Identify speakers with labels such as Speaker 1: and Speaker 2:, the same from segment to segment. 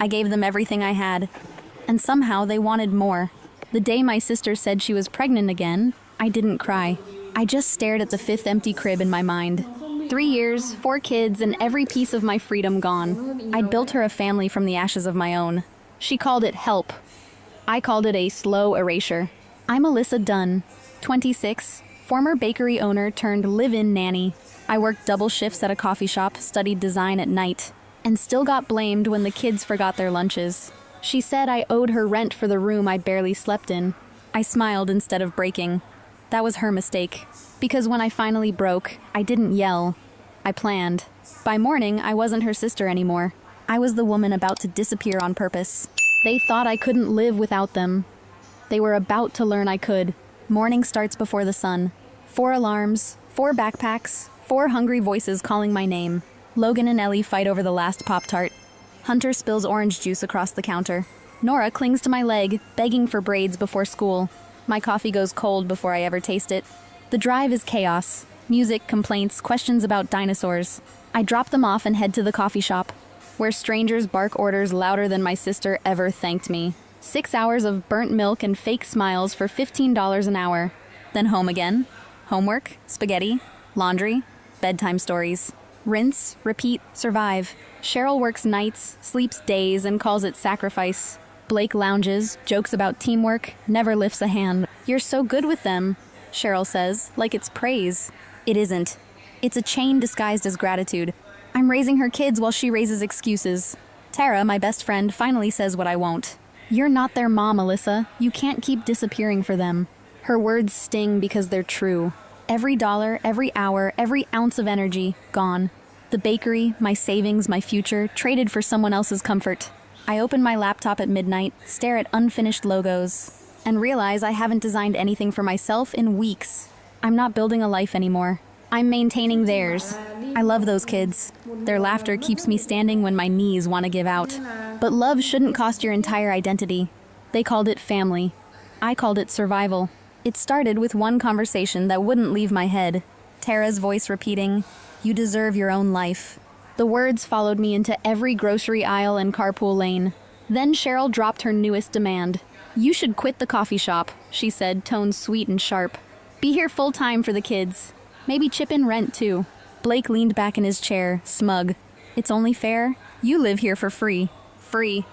Speaker 1: I gave them everything I had. And somehow they wanted more. The day my sister said she was pregnant again, I didn't cry. I just stared at the fifth empty crib in my mind. 3 years, 4 kids, and every piece of my freedom gone. I'd built her a family from the ashes of my own. She called it help. I called it a slow erasure. I'm Alyssa Dunn, 26, former bakery owner turned live-in nanny. I worked double shifts at a coffee shop, studied design at night, and still got blamed when the kids forgot their lunches. She said I owed her rent for the room I barely slept in. I smiled instead of breaking. That was her mistake. Because when I finally broke, I didn't yell. I planned. By morning, I wasn't her sister anymore. I was the woman about to disappear on purpose. They thought I couldn't live without them. They were about to learn I could. Morning starts before the sun. 4 alarms, 4 backpacks, 4 hungry voices calling my name. Logan and Ellie fight over the last Pop-Tart. Hunter spills orange juice across the counter. Nora clings to my leg, begging for braids before school. My coffee goes cold before I ever taste it. The drive is chaos. Music, complaints, questions about dinosaurs. I drop them off and head to the coffee shop, where strangers bark orders louder than my sister ever thanked me. 6 hours of burnt milk and fake smiles for $15 an hour. Then home again. Homework, spaghetti, laundry, bedtime stories. Rinse, repeat, survive. Cheryl works nights, sleeps days, and calls it sacrifice. Blake lounges, jokes about teamwork, never lifts a hand. You're so good with them, Cheryl says, like it's praise. It isn't. It's a chain disguised as gratitude. I'm raising her kids while she raises excuses. Tara, my best friend, finally says what I won't. You're not their mom, Alyssa. You can't keep disappearing for them. Her words sting because they're true. Every dollar, every hour, every ounce of energy, gone. The bakery, my savings, my future, traded for someone else's comfort. I open my laptop at midnight, stare at unfinished logos, and realize I haven't designed anything for myself in weeks. I'm not building a life anymore. I'm maintaining theirs. I love those kids. Their laughter keeps me standing when my knees want to give out. But love shouldn't cost your entire identity. They called it family. I called it survival. It started with one conversation that wouldn't leave my head. Tara's voice repeating, "You deserve your own life." The words followed me into every grocery aisle and carpool lane. Then Cheryl dropped her newest demand. "You should quit the coffee shop," she said, tone sweet and sharp. "Be here full-time for the kids. Maybe chip in rent, too." Blake leaned back in his chair, smug. "It's only fair. You live here for free." Free.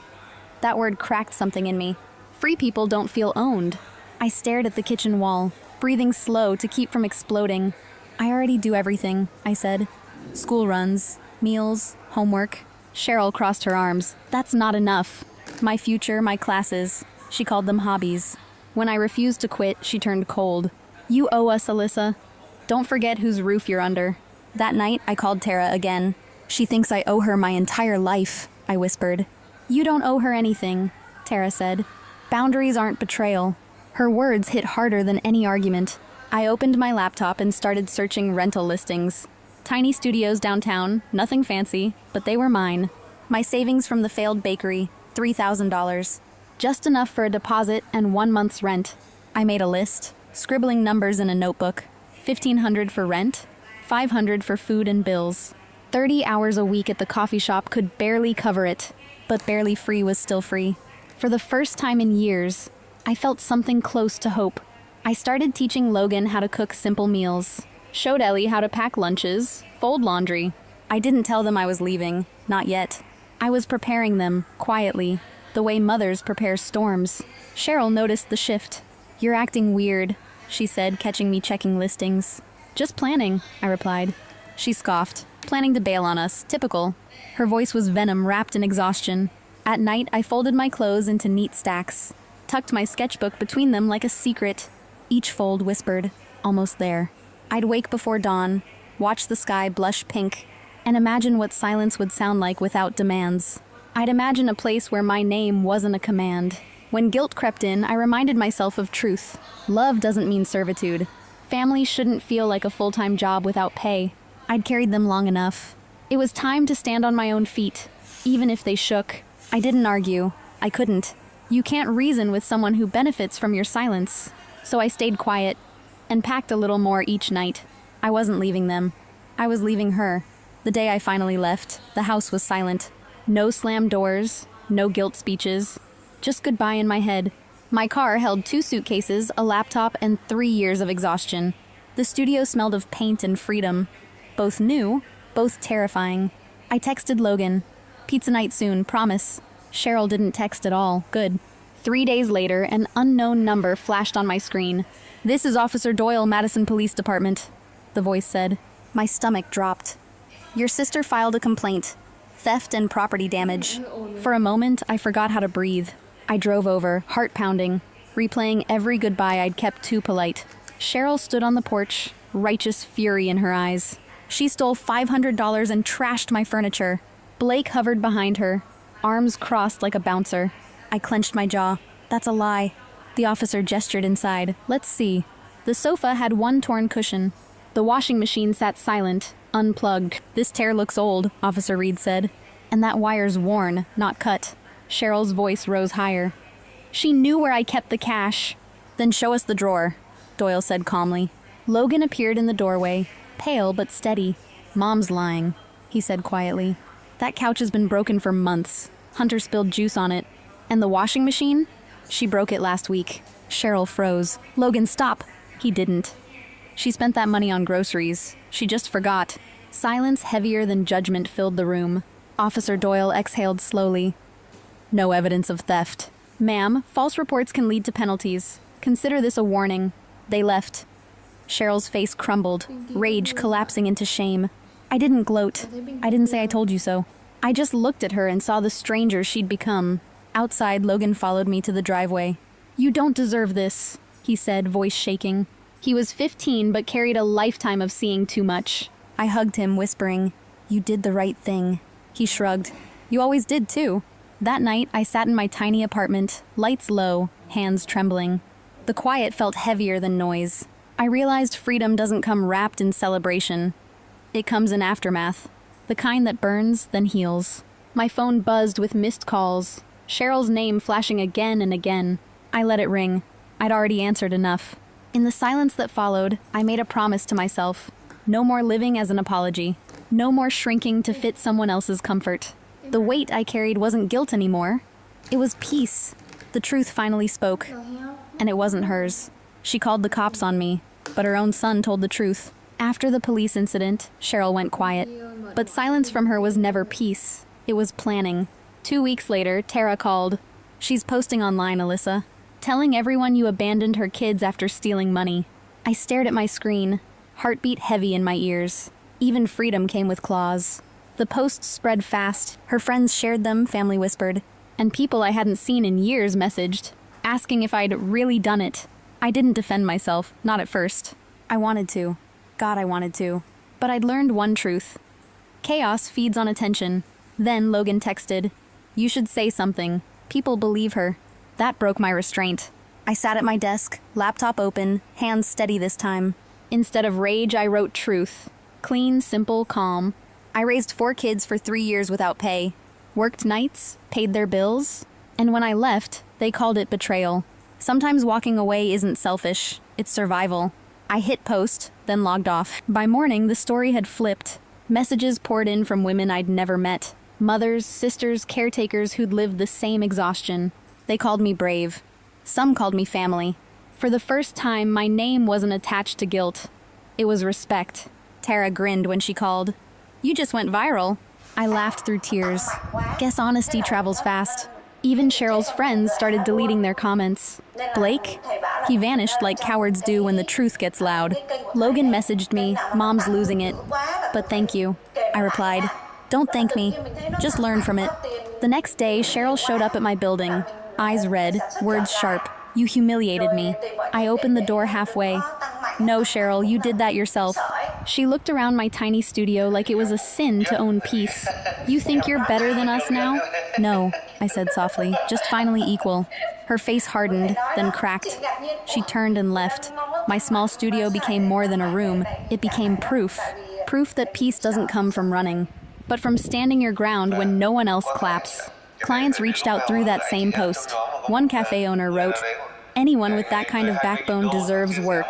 Speaker 1: That word cracked something in me. Free people don't feel owned. I stared at the kitchen wall, breathing slow to keep from exploding. "I already do everything," I said. "School runs, meals, homework." Cheryl crossed her arms. "That's not enough. My future, my classes." She called them hobbies. When I refused to quit, she turned cold. "You owe us, Alyssa. Don't forget whose roof you're under." That night, I called Tara again. "She thinks I owe her my entire life," I whispered. "You don't owe her anything," Tara said. "Boundaries aren't betrayal." Her words hit harder than any argument. I opened my laptop and started searching rental listings. Tiny studios downtown, nothing fancy, but they were mine. My savings from the failed bakery, $3,000. Just enough for a deposit and 1 month's rent. I made a list, scribbling numbers in a notebook. $1,500 for rent, $500 for food and bills. 30 hours a week at the coffee shop could barely cover it, but barely free was still free. For the first time in years, I felt something close to hope. I started teaching Logan how to cook simple meals, showed Ellie how to pack lunches, fold laundry. I didn't tell them I was leaving, not yet. I was preparing them, quietly, the way mothers prepare storms. Cheryl noticed the shift. "You're acting weird," she said, catching me checking listings. "Just planning," I replied. She scoffed, planning to bail on us, typical. Her voice was venom wrapped in exhaustion. At night, I folded my clothes into neat stacks, tucked my sketchbook between them like a secret. Each fold whispered, "Almost there." I'd wake before dawn, watch the sky blush pink, and imagine what silence would sound like without demands. I'd imagine a place where my name wasn't a command. When guilt crept in, I reminded myself of truth. Love doesn't mean servitude. Family shouldn't feel like a full-time job without pay. I'd carried them long enough. It was time to stand on my own feet, even if they shook. I didn't argue. I couldn't. You can't reason with someone who benefits from your silence. So I stayed quiet and packed a little more each night. I wasn't leaving them. I was leaving her. The day I finally left, the house was silent. No slammed doors, No guilt speeches. Just goodbye in my head. My car held 2 suitcases, a laptop, and 3 years of exhaustion. The studio smelled of paint and freedom. Both new, both terrifying. I texted Logan. Pizza night soon, promise. Cheryl didn't text at all. Good. 3 days later, an unknown number flashed on my screen. "This is Officer Doyle, Madison Police Department," the voice said. My stomach dropped. "Your sister filed a complaint. Theft and property damage." For a moment, I forgot how to breathe. I drove over, heart pounding, replaying every goodbye I'd kept too polite. Cheryl stood on the porch, righteous fury in her eyes. She stole $500 and trashed my furniture. Blake hovered behind her, arms crossed like a bouncer. I clenched my jaw. "That's a lie." The officer gestured inside. "Let's see." The sofa had 1 torn cushion. The washing machine sat silent, unplugged. "This tear looks old," Officer Reed said. "And that wire's worn, not cut." Cheryl's voice rose higher. "She knew where I kept the cash." "Then show us the drawer," Doyle said calmly. Logan appeared in the doorway, pale but steady. "Mom's lying," he said quietly. "That couch has been broken for months. Hunter spilled juice on it. And the washing machine? She broke it last week." Cheryl froze. "Logan, stop." He didn't. "She spent that money on groceries. She just forgot." Silence heavier than judgment filled the room. Officer Doyle exhaled slowly. "No evidence of theft." "Ma'am, false reports can lead to penalties. Consider this a warning." They left. Cheryl's face crumbled, rage collapsing into shame. I didn't gloat. I didn't say I told you so. I just looked at her and saw the stranger she'd become. Outside, Logan followed me to the driveway. "You don't deserve this," he said, voice shaking. He was 15 but carried a lifetime of seeing too much. I hugged him, whispering, "You did the right thing." He shrugged. "You always did, too." That night, I sat in my tiny apartment, lights low, hands trembling. The quiet felt heavier than noise. I realized freedom doesn't come wrapped in celebration. It comes in aftermath, the kind that burns, then heals. My phone buzzed with missed calls, Cheryl's name flashing again and again. I let it ring. I'd already answered enough. In the silence that followed, I made a promise to myself. No more living as an apology. No more shrinking to fit someone else's comfort. The weight I carried wasn't guilt anymore. It was peace. The truth finally spoke. And it wasn't hers. She called the cops on me, but her own son told the truth. After the police incident, Cheryl went quiet. But silence from her was never peace. It was planning. 2 weeks later, Tara called. "She's posting online, Alyssa. Telling everyone you abandoned her kids after stealing money." I stared at my screen, heartbeat heavy in my ears. Even freedom came with claws. The posts spread fast. Her friends shared them, family whispered. And people I hadn't seen in years messaged, asking if I'd really done it. I didn't defend myself, not at first. I wanted to. God, I wanted to. But I'd learned one truth. Chaos feeds on attention. Then Logan texted, "You should say something. People believe her." That broke my restraint. I sat at my desk, laptop open, hands steady this time. Instead of rage, I wrote truth. Clean, simple, calm. I raised 4 kids for 3 years without pay. Worked nights, paid their bills. And when I left, they called it betrayal. Sometimes walking away isn't selfish, it's survival. I hit post, then logged off. By morning, the story had flipped. Messages poured in from women I'd never met. Mothers, sisters, caretakers who'd lived the same exhaustion. They called me brave. Some called me family. For the first time, my name wasn't attached to guilt. It was respect. Tara grinned when she called. "You just went viral." I laughed through tears. Guess honesty travels fast. Even Cheryl's friends started deleting their comments. Blake? He vanished like cowards do when the truth gets loud. Logan messaged me, "Mom's losing it." "But thank you," I replied. "Don't thank me. Just learn from it." The next day, Cheryl showed up at my building. Eyes red, words sharp. "You humiliated me." I opened the door halfway. "No, Cheryl, you did that yourself." She looked around my tiny studio like it was a sin to own peace. "You think you're better than us now?" "No," I said softly, "just finally equal." Her face hardened, then cracked. She turned and left. My small studio became more than a room. It became proof. Proof that peace doesn't come from running, but from standing your ground when no one else claps. Clients reached out through that same post. One cafe owner wrote, "Anyone with that kind of backbone deserves work."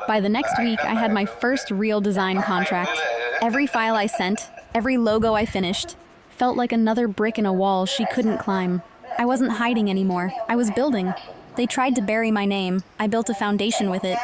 Speaker 1: By the next week, I had my first real design contract. Every file I sent, every logo I finished, Felt like another brick in a wall she couldn't climb. I wasn't hiding anymore. I was building. They tried to bury my name. I built a foundation with it.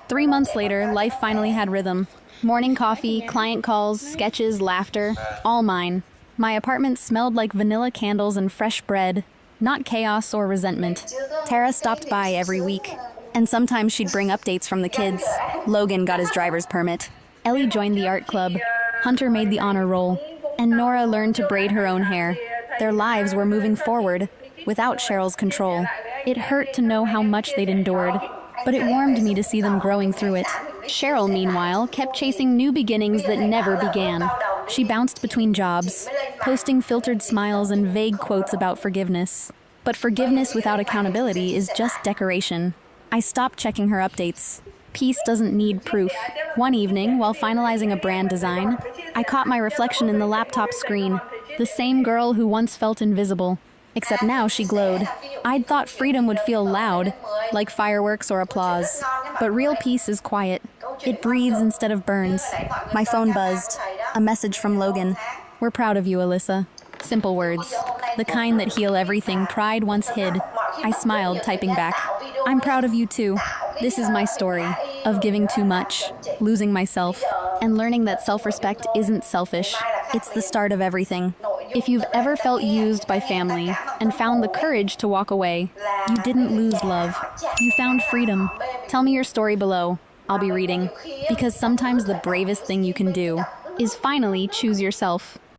Speaker 1: 3 months later, life finally had rhythm. Morning coffee, client calls, sketches, laughter, all mine. My apartment smelled like vanilla candles and fresh bread, not chaos or resentment. Tara stopped by every week, and sometimes she'd bring updates from the kids. Logan got his driver's permit. Ellie joined the art club. Hunter made the honor roll, and Nora learned to braid her own hair. Their lives were moving forward, without Cheryl's control. It hurt to know how much they'd endured, but it warmed me to see them growing through it. Cheryl, meanwhile, kept chasing new beginnings that never began. She bounced between jobs, posting filtered smiles and vague quotes about forgiveness. But forgiveness without accountability is just decoration. I stopped checking her updates. Peace doesn't need proof. One evening, while finalizing a brand design, I caught my reflection in the laptop screen. The same girl who once felt invisible. Except now she glowed. I'd thought freedom would feel loud, like fireworks or applause. But real peace is quiet. It breathes instead of burns. My phone buzzed. A message from Logan. "We're proud of you, Alyssa." Simple words. The kind that heal everything pride once hid. I smiled, typing back. "I'm proud of you too." This is my story of giving too much, losing myself, and learning that self-respect isn't selfish. It's the start of everything. If you've ever felt used by family and found the courage to walk away, you didn't lose love. You found freedom. Tell me your story below. I'll be reading. Because sometimes the bravest thing you can do is finally choose yourself.